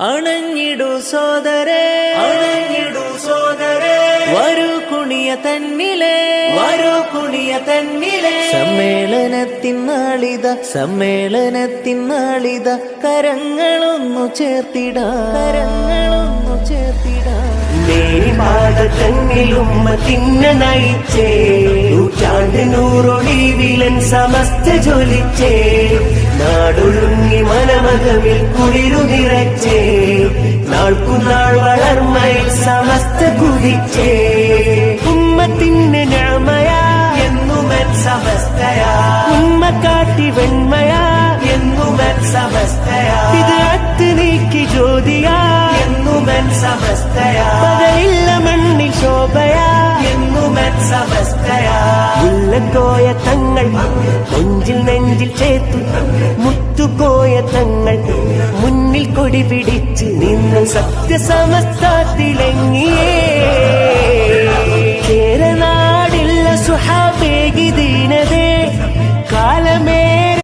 അണഞ്ഞിടു സോദരേ, അണഞ്ഞിടു സോദരേ, വരൂ കുണിയ തന്നിലെ, വരൂ കുണിയ തന്നിലെ. സമ്മേളനത്തിനാളിത, സമ്മേളനത്തിനാളിത, കരങ്ങളൊന്നു ചേർത്തിടാ, കരങ്ങളൊന്നു ചേർത്തിടാ. പാദത്തന്നിലുമ്മത്തിന്നെ നയിച്ചേ, നൂറ്റാണ്ട് നൂറൊളിവിലൻ സമസ്ത ജ്വലിച്ചേ, നാടൊഴുങ്ങി മനമകമിൽ കുളിരു നിറച്ചേ, നാൾക്കുനാൾ വളർമയിൽ സമസ്ത കുതിച്ചേ. ഉമ്മത്തിന് ഞാമയാ എന്നുമൻ സമസ്തയാ, ഉമ്മ കാട്ടി വെണ്മയാ എന്നുമൻ സമസ്തയാ, ഇത് അത്ത് നീക്കി ജ്യോതിയാ എന്നുമൻ സമസ്തയാ, പകലില്ല മണ്ണിൽ ശോഭയാ എന്നുമൻ സമസ്തയാ. മുല്ലക്കോയ തങ്ങൾ നെഞ്ചിൽ നെഞ്ചിൽ ചേർത്തു, മുത്തുകോയ തങ്ങൾ മുന്നിൽ കൊടി പിടിച്ച് നിന്നും സത്യസമസ്ത തിളങ്ങിയേ.